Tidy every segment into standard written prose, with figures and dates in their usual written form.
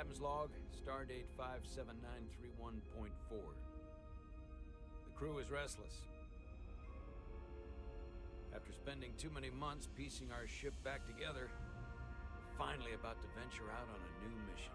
Captain's log, stardate 57931.4. The crew is restless. After spending too many months piecing our ship back together, we're finally about to venture out on a new mission.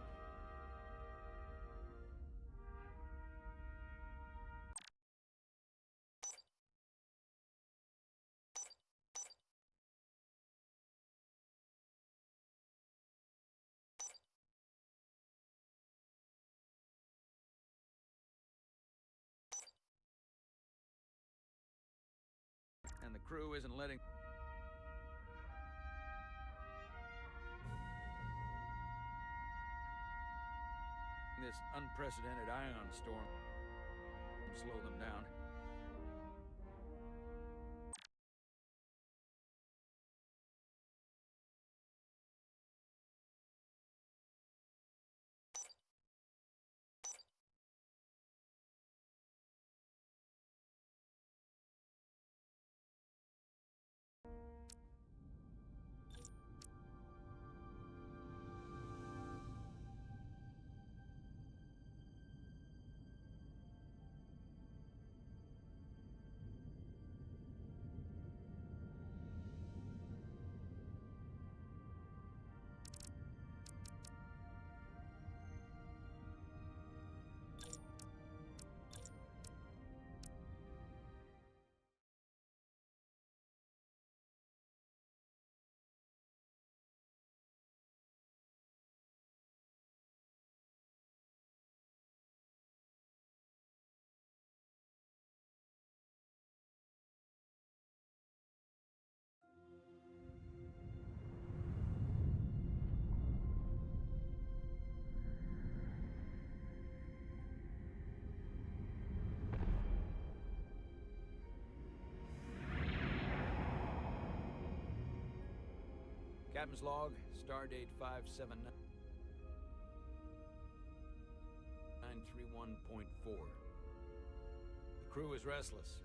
And the crew isn't letting... this unprecedented ion storm slow them down. Captain's log, stardate 57931.4. The crew is restless.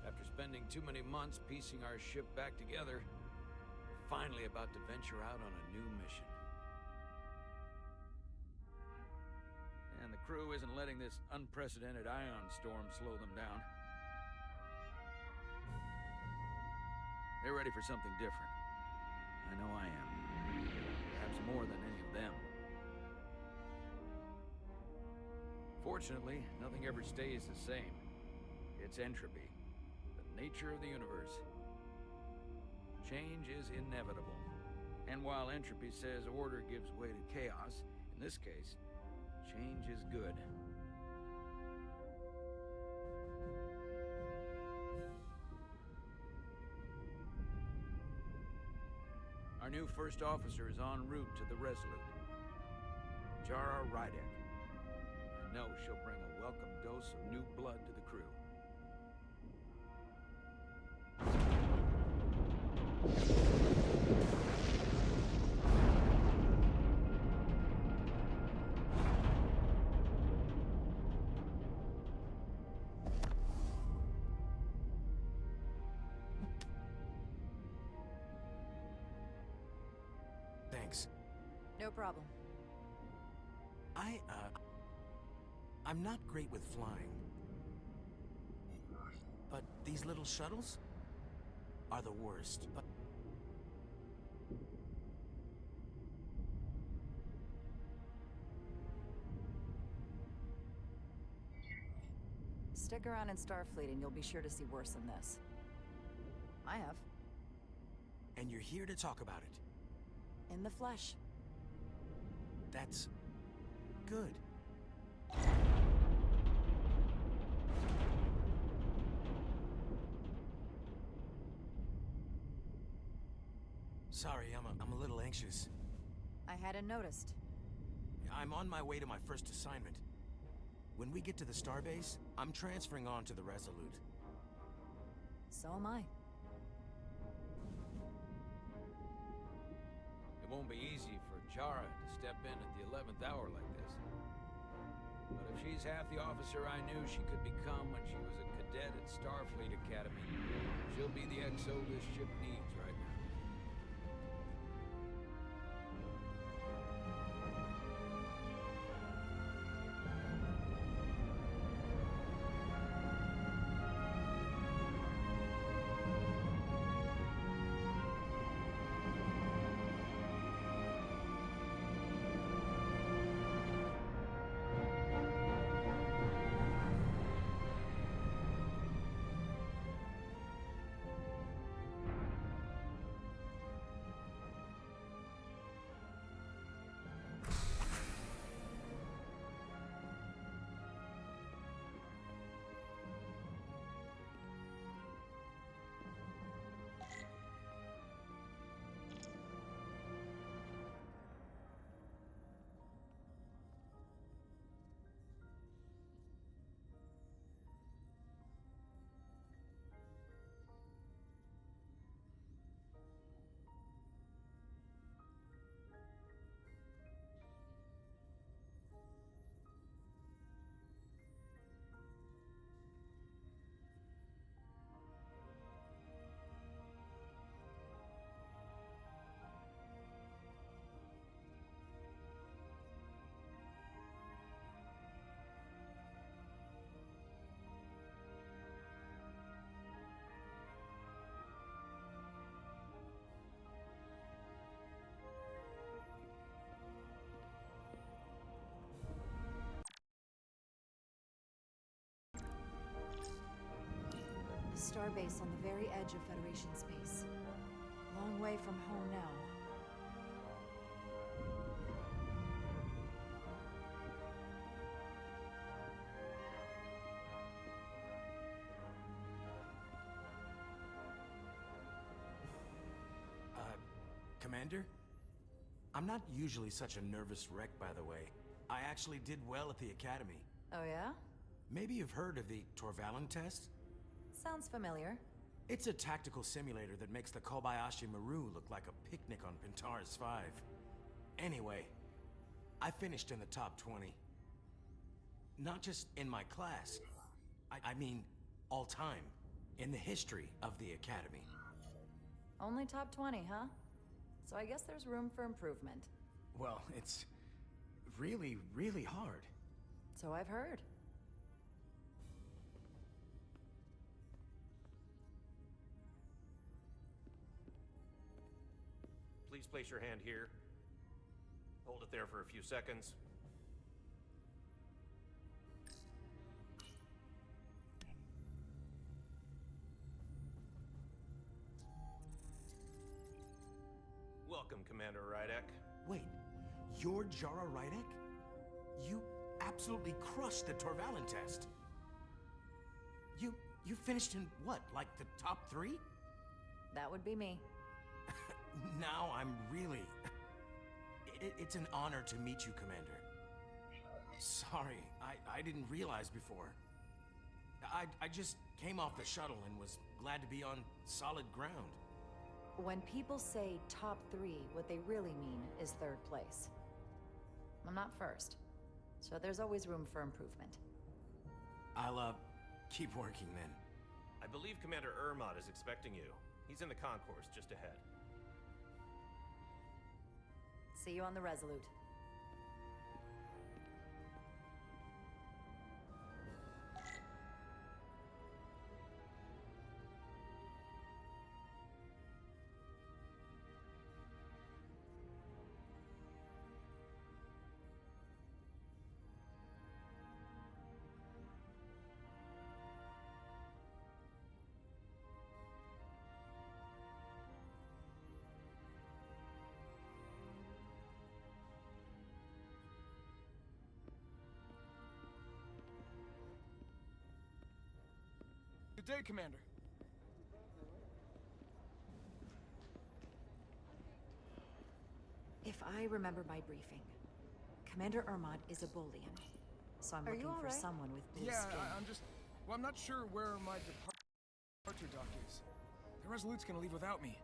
After spending too many months piecing our ship back together, we're finally about to venture out on a new mission. And the crew isn't letting this unprecedented ion storm slow them down. They're ready for something different. I know I am. Perhaps more than any of them. Fortunately, nothing ever stays the same. It's entropy, the nature of the universe. Change is inevitable. And while entropy says order gives way to chaos, in this case, change is good. Our new first officer is en route to the Resolute. Jara Rydek. I know she'll bring a welcome dose of new blood to the crew. Thanks. No problem. I'm not great with flying. But these little shuttles are the worst. But Stick around in Starfleet and you'll be sure to see worse than this. I have. And you're here to talk about it. In the flesh. That's good. Sorry, I'm a little anxious. I hadn't noticed. I'm on my way to my first assignment. When we get to the starbase, I'm transferring on to the Resolute. So am I. It won't be easy for Jara to step in at the 11th hour like this. But if she's half the officer I knew she could become when she was a cadet at Starfleet Academy, she'll be the XO this ship needs right now. starbase on the very edge of Federation space. Long way from home now. Commander? I'm not usually such a nervous wreck, by the way. I actually did well at the Academy. Oh yeah? Maybe you've heard of the Torvalin test? Sounds familiar. It's a tactical simulator that makes the Kobayashi Maru look like a picnic on Pintaris 5. Anyway, I finished in the top 20. Not just in my class. I mean, all time. In the history of the Academy. Only top 20, huh? So I guess there's room for improvement. Well, it's really, really hard. So I've heard. Please place your hand here. Hold it there for a few seconds. Welcome, Commander Rydek. Wait, you're Jara Rydek? You absolutely crushed the Torvalin test. You finished in what, like the top 3? That would be me. Now I'm really... It's an honor to meet you, Commander. Sorry, I didn't realize before. I just came off the shuttle and was glad to be on solid ground. When people say top 3, what they really mean is 3rd place. I'm not first, so there's always room for improvement. I'll, keep working then. I believe Commander Ermot is expecting you. He's in the concourse just ahead. See you on the Resolute. Good day, Commander. If I remember my briefing, Commander Ermot is a Bolian, so I'm Are looking you all for right? I'm someone with blue skin. I'm not sure where my departure dock is. The Resolute's gonna leave without me.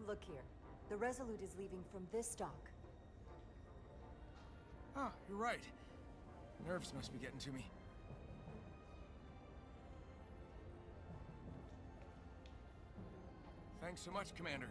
Look here. The Resolute is leaving from this dock. Ah, you're right. Nerves must be getting to me. Thanks so much, Commander.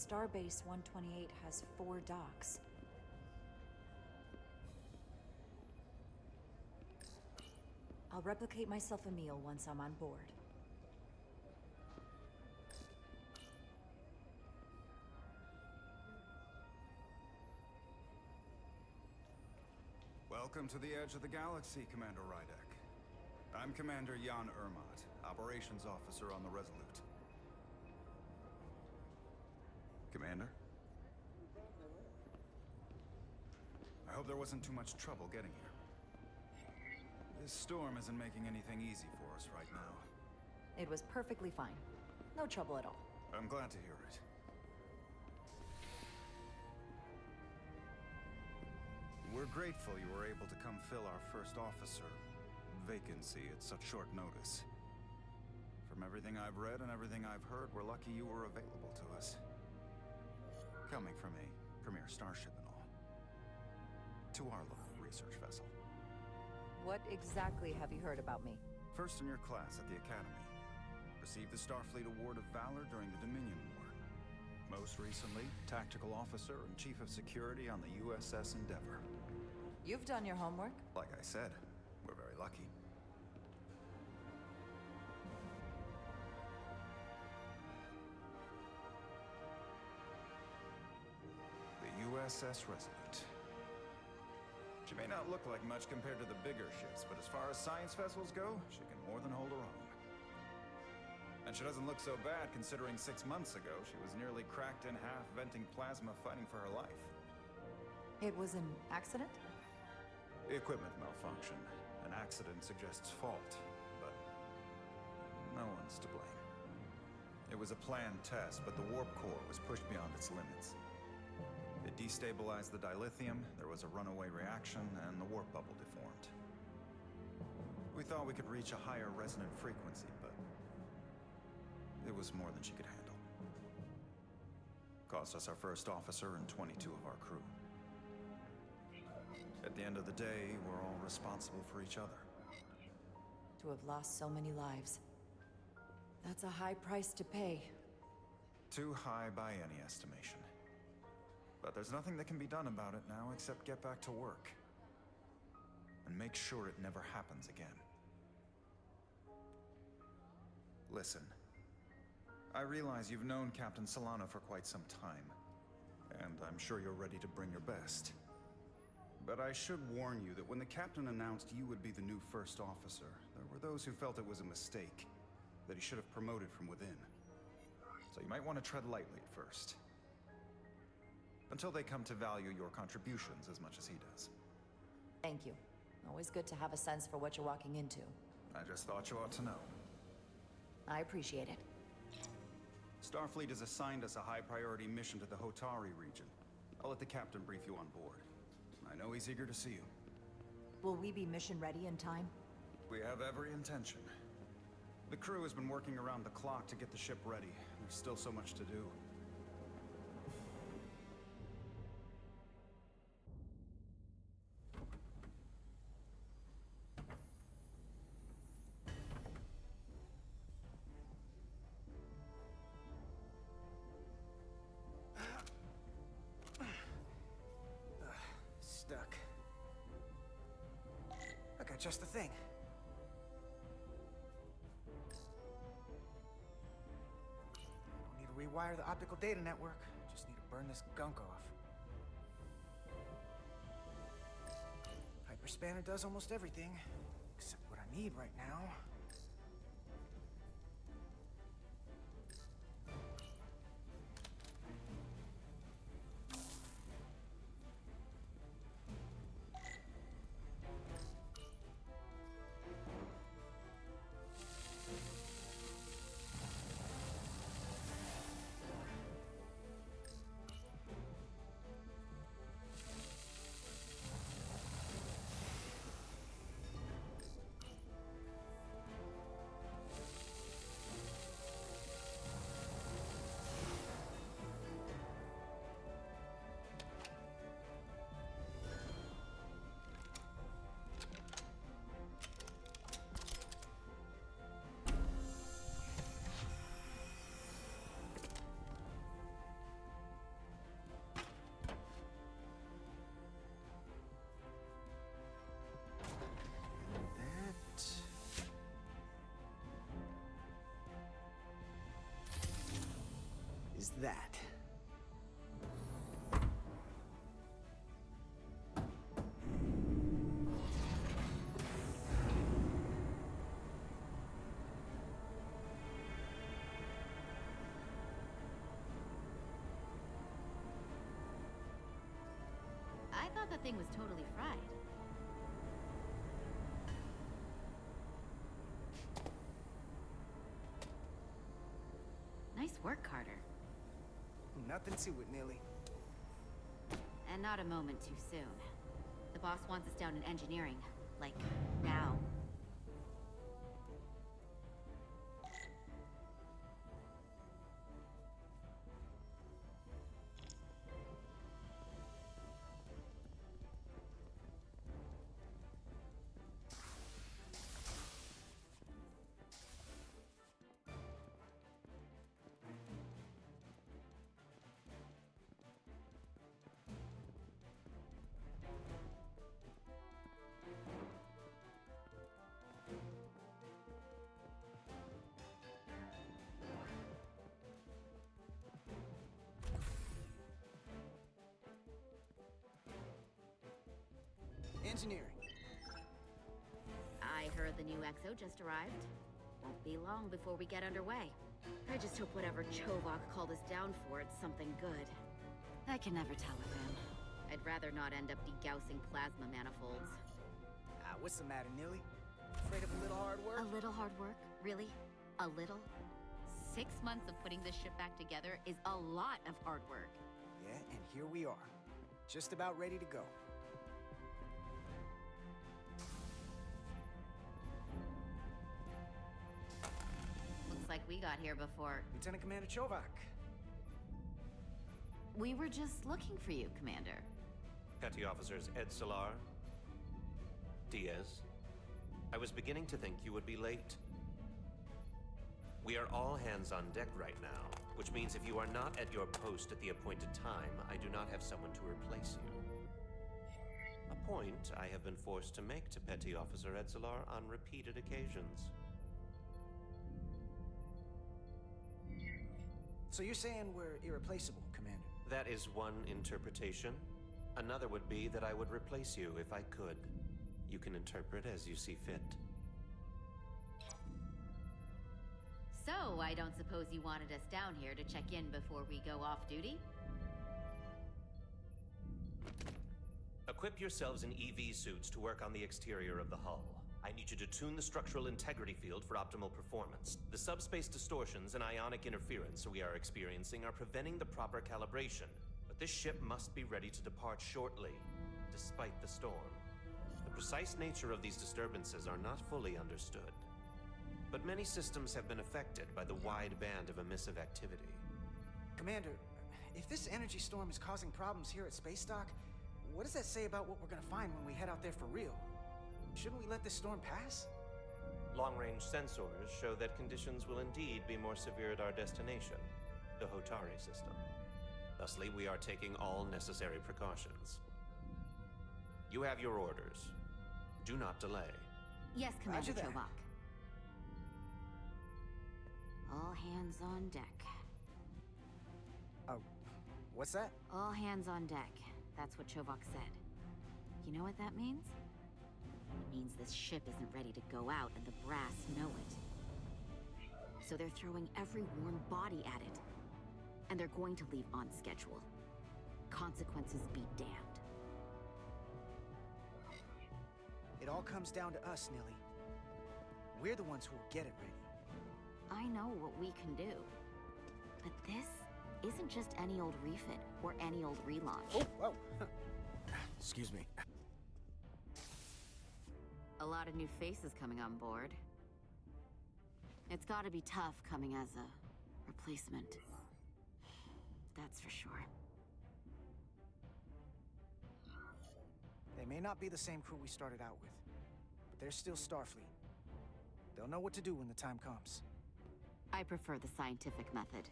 Starbase 128 has 4 docks. I'll replicate myself a meal once I'm on board. Welcome to the edge of the galaxy, Commander Rydek. I'm Commander Jan Ermot, Operations Officer on the Resolute. Commander? I hope there wasn't too much trouble getting here. This storm isn't making anything easy for us right now. It was perfectly fine. No trouble at all. I'm glad to hear it. We're grateful you were able to come fill our first officer vacancy at such short notice. From everything I've read and everything I've heard, we're lucky you were available to us. Coming from a premier starship and all. To our little research vessel. What exactly have you heard about me? First in your class at the Academy. Received the Starfleet Award of Valor during the Dominion War. Most recently, Tactical Officer and Chief of Security on the USS Endeavor. You've done your homework. Like I said, we're very lucky. The USS Resolute. She may not look like much compared to the bigger ships, but as far as science vessels go, she can more than hold her own. And she doesn't look so bad considering 6 months ago she was nearly cracked in half, venting plasma, fighting for her life. It was an accident? The equipment malfunction. An accident suggests fault, but no one's to blame. It was a planned test, but the warp core was pushed beyond its limits. It destabilized the dilithium, there was a runaway reaction, and the warp bubble deformed. We thought we could reach a higher resonant frequency, but it was more than she could handle. Cost us our first officer and 22 of our crew. At the end of the day, we're all responsible for each other. To have lost so many lives. That's a high price to pay. Too high by any estimation. But there's nothing that can be done about it now except get back to work. And make sure it never happens again. Listen. I realize you've known Captain Solano for quite some time. And I'm sure you're ready to bring your best. But I should warn you that when the captain announced you would be the new first officer, there were those who felt it was a mistake, that he should have promoted from within. So you might want to tread lightly at first. Until they come to value your contributions as much as he does. Thank you. Always good to have a sense for what you're walking into. I just thought you ought to know. I appreciate it. Starfleet has assigned us a high-priority mission to the Hotari region. I'll let the captain brief you on board. I know he's eager to see you. Will we be mission ready in time? We have every intention. The crew has been working around the clock to get the ship ready. There's still so much to do. Stuck. I got just the thing. Don't need to rewire the optical data network. Just need to burn this gunk off. Hyperspanner does almost everything, except what I need right now. that? I thought that thing was totally fried. Nice work, Carter. Nothing to it, Nilly. And not a moment too soon. The boss wants us down in engineering. Like, now. Engineering. I heard the new XO just arrived. Won't be long before we get underway. I just hope whatever Chovak called us down for, it's something good. I can never tell with him. I'd rather not end up degaussing plasma manifolds. What's the matter, Nilly? Afraid of a little hard work? A little hard work? Really? A little? 6 months of putting this ship back together is a lot of hard work. Yeah, and here we are. Just about ready to go. Looks like we got here before... Lieutenant Commander Chovak. We were just looking for you, Commander. Petty Officers Ed Solar, Diaz. I was beginning to think you would be late. We are all hands on deck right now, which means if you are not at your post at the appointed time, I do not have someone to replace you. A point I have been forced to make to Petty Officer Edzelar on repeated occasions. So you're saying we're irreplaceable, Commander? That is one interpretation. Another would be that I would replace you if I could. You can interpret as you see fit. So, I don't suppose you wanted us down here to check in before we go off duty? Equip yourselves in EV suits to work on the exterior of the hull. I need you to tune the structural integrity field for optimal performance. The subspace distortions and ionic interference we are experiencing are preventing the proper calibration. But this ship must be ready to depart shortly, despite the storm. The precise nature of these disturbances are not fully understood. But many systems have been affected by the wide band of emissive activity. Commander, if this energy storm is causing problems here at Space Dock, what does that say about what we're gonna find when we head out there for real? Shouldn't we let this storm pass? Long-range sensors show that conditions will indeed be more severe at our destination, the Hotari system. Thusly, we are taking all necessary precautions. You have your orders. Do not delay. Yes, Commander Roger that. Chovak. All hands on deck. Oh, what's that? All hands on deck. That's what Chovak said. You know what that means? It means this ship isn't ready to go out, and the brass know it. So they're throwing every worn body at it. And they're going to leave on schedule. Consequences be damned. It all comes down to us, Nilly. We're the ones who will get it ready. I know what we can do. But this isn't just any old refit or any old relaunch. Oh, whoa. Excuse me. A lot of new faces coming on board. It's gotta be tough coming as a replacement. That's for sure. They may not be the same crew we started out with, but they're still Starfleet. They'll know what to do when the time comes. I prefer the scientific method.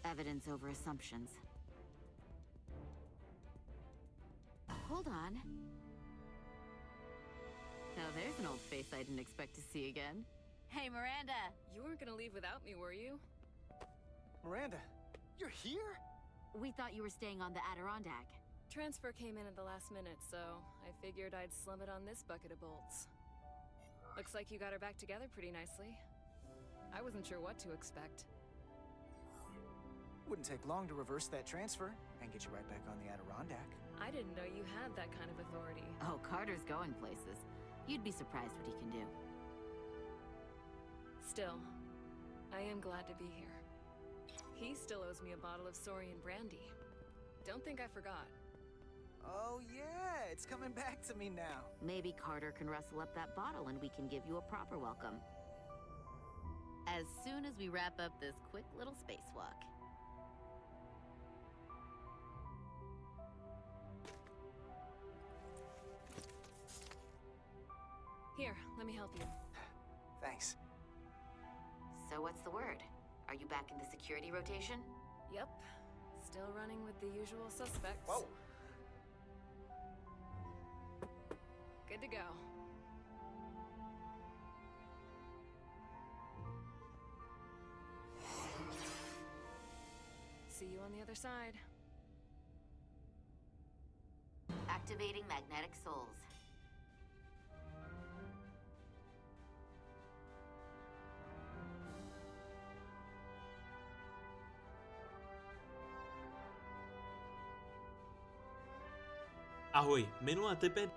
Evidence over assumptions. Hold on. Now there's an old face I didn't expect to see again. Hey, Miranda! You weren't gonna leave without me, were you? Miranda, You're here? We thought you were staying on the Adirondack. Transfer came in at the last minute, so I figured I'd slum it on this bucket of bolts. Looks like you got her back together pretty nicely. I wasn't sure what to expect. Wouldn't take long to reverse that transfer and get you right back on the Adirondack. I didn't know you had that kind of authority. Oh, Carter's going places. You'd be surprised what he can do. Still, I am glad to be here. He still owes me a bottle of Saurian brandy. Don't think I forgot. Oh yeah, it's coming back to me now. Maybe Carter can rustle up that bottle and we can give you a proper welcome. As soon as we wrap up this quick little spacewalk. Here, let me help you. Thanks. So what's the word? Are you back in the security rotation? Yep. Still running with the usual suspects. Whoa! Good to go. See you on the other side. Activating magnetic souls. Ahoj, minule typy...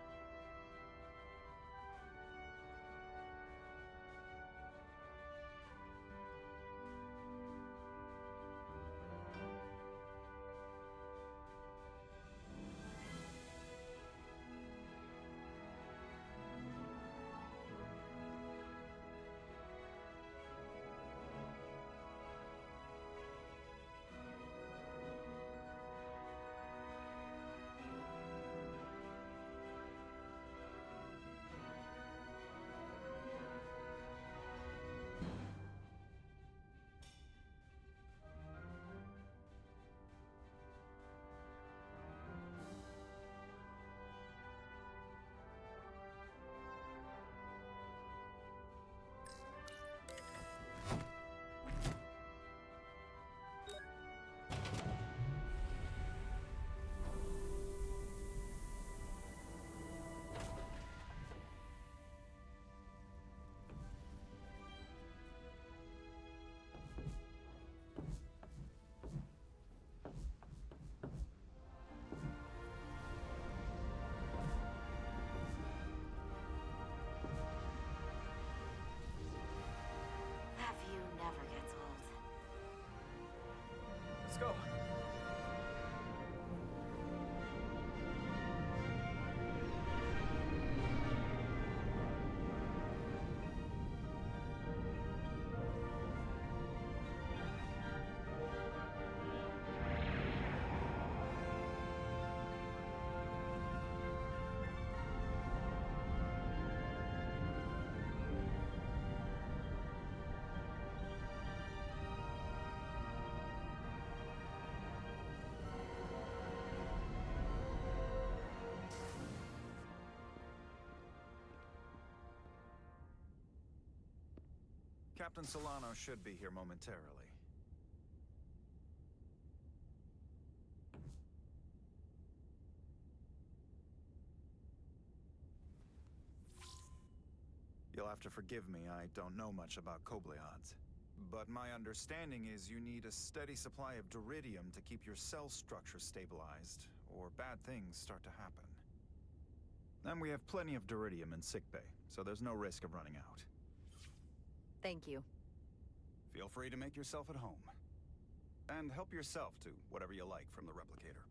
That view never gets old. Let's go. Captain Solano should be here momentarily. You'll have to forgive me, I don't know much about Kobleods. But my understanding is you need a steady supply of duridium to keep your cell structure stabilized, or bad things start to happen. And we have plenty of duridium in sickbay, so there's no risk of running out. Thank you. Feel free to make yourself at home. And help yourself to whatever you like from the replicator.